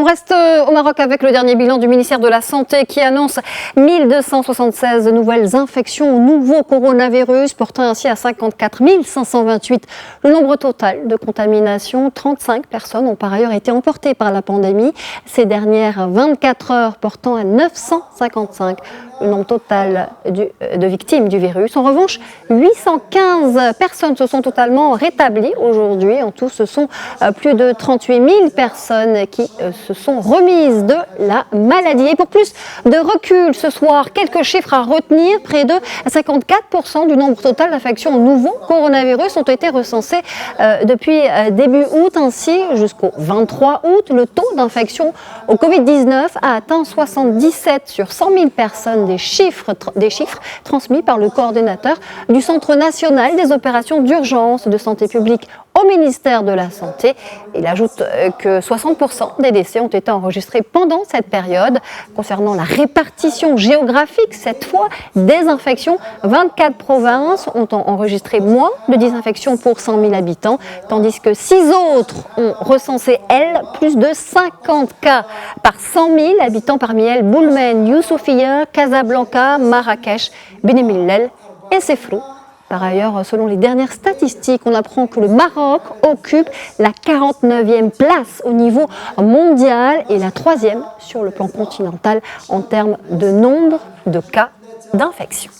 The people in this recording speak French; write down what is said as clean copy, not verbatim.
On reste au Maroc avec le dernier bilan du ministère de la Santé qui annonce 1276 nouvelles infections au nouveau coronavirus, portant ainsi à 54 528 le nombre total de contaminations. 35 personnes ont par ailleurs été emportées par la pandémie ces dernières 24 heures, portant à 955 le nombre total de victimes du virus. En revanche, 815 personnes se sont totalement rétablies aujourd'hui. En tout, ce sont plus de 38 000 personnes qui se sont remises de la maladie. Et pour plus de recul ce soir, quelques chiffres à retenir. Près de 54% du nombre total d'infections au nouveau coronavirus ont été recensés depuis début août. Ainsi, jusqu'au 23 août, le taux d'infection au Covid-19 a atteint 77 sur 100 000 personnes. Des chiffres transmis par le coordonnateur du Centre national des opérations d'urgence de santé publique au ministère de la Santé. Il ajoute que 60% des décès ont été enregistrés pendant cette période. Concernant la répartition géographique, cette fois, des infections, 24 provinces ont enregistré moins de 10 infections pour 100 000 habitants, tandis que 6 autres ont recensé, elles, plus de 50 cas par 100 000 habitants, parmi elles Boulmen, Youssoufia, Casablanca, Marrakech, Beni Mellel et Sefrou. Par ailleurs, selon les dernières statistiques, on apprend que le Maroc occupe la 49e place au niveau mondial et la 3e sur le plan continental en termes de nombre de cas d'infection.